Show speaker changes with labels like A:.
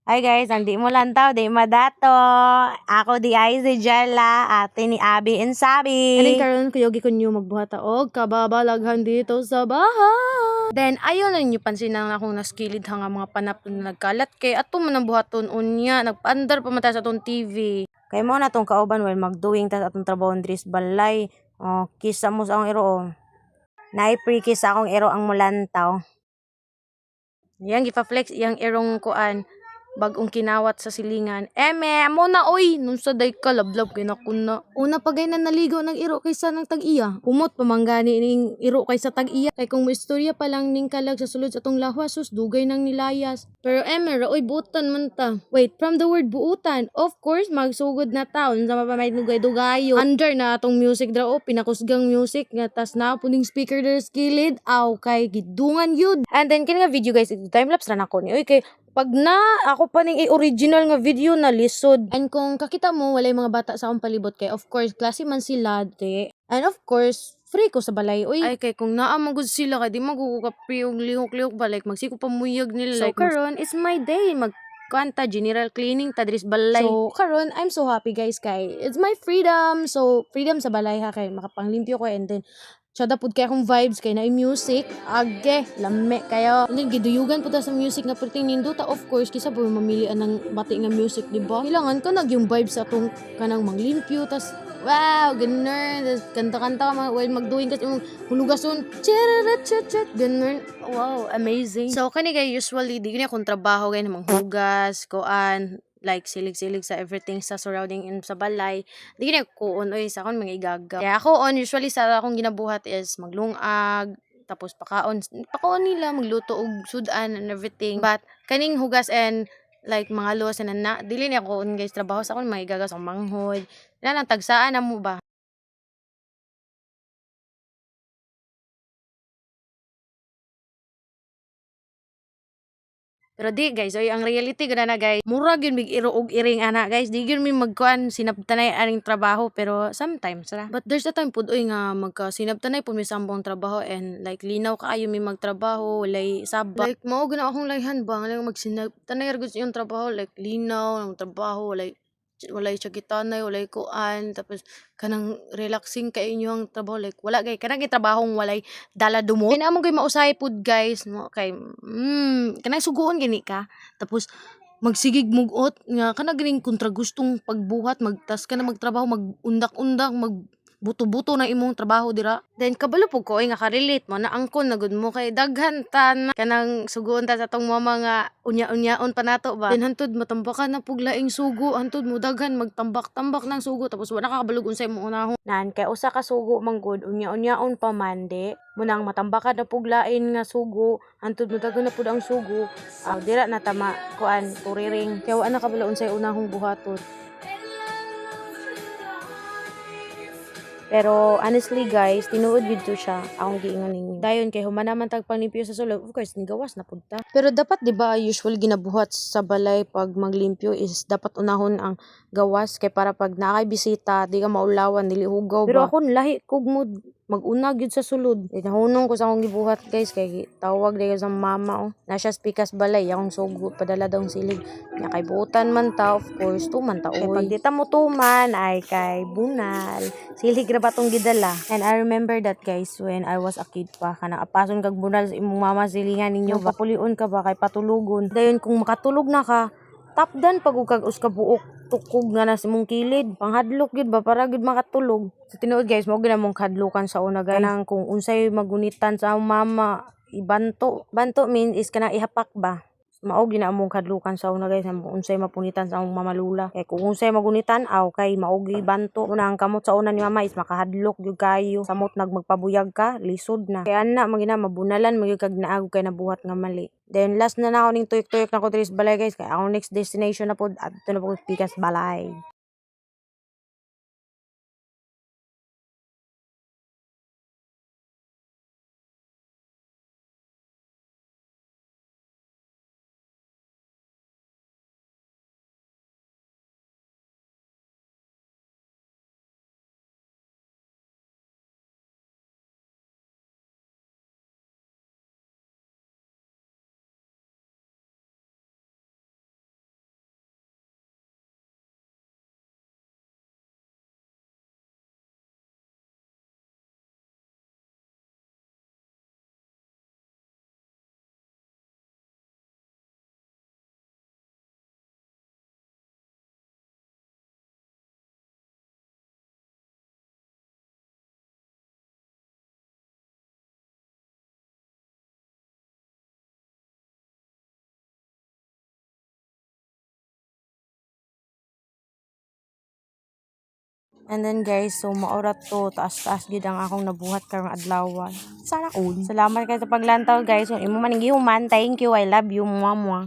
A: Hi guys, ang di mo lantaw, di madato. Ako di ay si Jella, ate ni Abby and Sabi.
B: Aning karon kuyogi ko nyo magbuhat og kababalaghan dito sa bahay. Then ayon na ninyo pansin na akong naskilid nga mga panap na nagkalat kay ato man ang buhaton unya nagpaandar pa mata sa atong TV.
A: Kay mo na tong kauban while magdoing tas atong trabaho dris balay. Oh, kisa mo sa akong iro. Oh. Naipre-kiss akong iro ang mulantaw.
B: Yang gipa-flex yang irong kuan bagong kinawat sa silingan. Eme, amo na oy, nung sa day ka lablab kay nakuna. Una pagay na naligo ng iro kaysa ng tag-iya. Kumot pamanggani ning iro kaysa tag-iya. Kay kung istorya pa lang ning kalag sa sulod sa atong lahwas, sus dugay nang nilayas. Pero eme, raoy buutan man ta. Wait, from the word buutan, of course magsugod na taon sa mapamay dugay-dugayo. Under na atong music dra o pinakusgang music nga tas na puning speaker der skilid aw kay gidungan yun.
A: And then kini nga video guys, time lapse ra nako ni. Oy kay pag na ako pa ning original nga video na lisod.
B: And kung kakita mo, walay mga bata sa akong palibot kay of course, klase man sila, te. And of course, free ko sa balay. Uy, ay kay kung naamagod sila, kay di magkukapi og lihok-lihok ba, like magsiko pamuyag nila.
A: So
B: like,
A: karon it's my day magkanta general cleaning ta dris balay.
B: So, karon I'm so happy guys kay it's my freedom. So, freedom sa balay ha kay makapanglimpyo ko and then tsada pud kay akong vibes kay naay music. Age, lame kayo. And then giduyugan pud ta sa music nga perting nindota of course kisa po mamilian ng bati nga music, di ba? Kailangan ka nag yung vibes sa atong kanang manglimpyo tas wow, ganun. Tas kanta-kanta ka while magduing kasi yung hulugason. Chararat-chat-chat. Ganun. Wow, amazing. So, kani kay usually, di kanya akong trabaho kay namang hugas, kuan, like silig-silig sa everything sa surrounding in sa balay. Di kanya kuon oy sa akon mga igagaw. Kaya ako on usually sa akong ginabuhat is maglungag, tapos pakaon nila magluto og sudan and everything. But kaning hugas and like mga luwas na dili ni ako on guys trabaho sa akon mga igagaw sa manghod. Lang tagsaan na mo ba? Pero di guys, oy ang reality gud na guys. Mura gyud mig iro og iring ana guys. Di gyud mi magkuan sinabtanay aning trabaho pero sometimes ra. But there's a time pud oy nga magka sinabtanay pud mi sambong trabaho and like linaw kaayo mi magtrabaho, walay saba. Like mao gud na akong layhan ba nga magsinabtanay ra gud sa iyong trabaho like linaw ng trabaho walay tsagitanay, walay kuan, tapos kanang relaxing kay inyong trabaho like wala kay kanang trabahong walay dala dumot. Kaya naman kay mausay pud guys, mo kay kanang suguon gini ka. Tapos magsigig mugot nga kana ganing kontra gustong pagbuhat magtas ka na magtrabaho magundak-undak buto-buto na imong trabaho dira. Then kabalo pug ko nga ka-relate mo na angkon na gud mo kay daghan tan kanang suguon ta sa tong mga unya-unyaon pa nato ba. Then hantud matambakan na pug laing sugo, hantud mo daghan magtambak-tambak ng sugo tapos wala ka kabalug unsay mo unahon.
A: Nan kay usa ka sugo man gud unya-unyaon pa man di. Munang matambakan na pug lain nga sugo, antud mo daghan na pud ang sugo. Dira na tama kuan turiring.
B: Kaya wala na kabalo unsay unahong buhaton.
A: Pero honestly guys, tinuod gid to siya akong giingon ninyo. Dayon kay human naman tag panglimpyo sa sulod, of course nigawas na pud ta.
B: Pero dapat 'di ba usual ginabuhat sa balay pag maglimpyo is dapat unahon ang gawas kay para pag naay bisita di ka maulawan dili hugaw ba.
A: Pero ako lahi kog mood mag-una gyud sa sulod. Nahunong ko sa akong gibuhat guys kay tawag dayo sa mama oh. Na siya pikas balay akong sugo padala daw silig. Nya kay buutan man ta of course tuman ta oy. Pag di ta mo tuman ay kay bunal. Silig ra ba tong gidala. And I remember that guys when I was a kid pa kana apason kag bunal sa imong mama silingan ninyo ba pulion ka ba kay patulugon. Dayon kung makatulog na ka tapdan pag ug kag uska buok tukog nga na sa imong kilid panghadlok gid ba para gid makatulog. So tinuod guys mao gid among kadlukan sa una guys nang kung unsay magunitan sa among mama ibanto. Banto mean is kana ihapak ba. Mao gid na among kadlukan sa una guys kung unsay mapunitan sa among mama lula. Kay kung unsay magunitan aw kay mao gi banto. Una ang kamot sa una ni mama is makahadlok gyud kayo. Samot magpabuyag ka lisod na. Kay ana magina mabunalan magyud kag naag kay nabuhat nga mali. Then last na ako ning tuyok-tuyok na ko diri sa balay guys kay akong next destination na pod adto na po pikas balay. And then guys, so maorat to, taas-taas gid ang akong nabuhat karong adlaw. Sana all. Salamat kayo sa paglantaw guys. So imo man human. Thank you. I love you. Mwah mwah.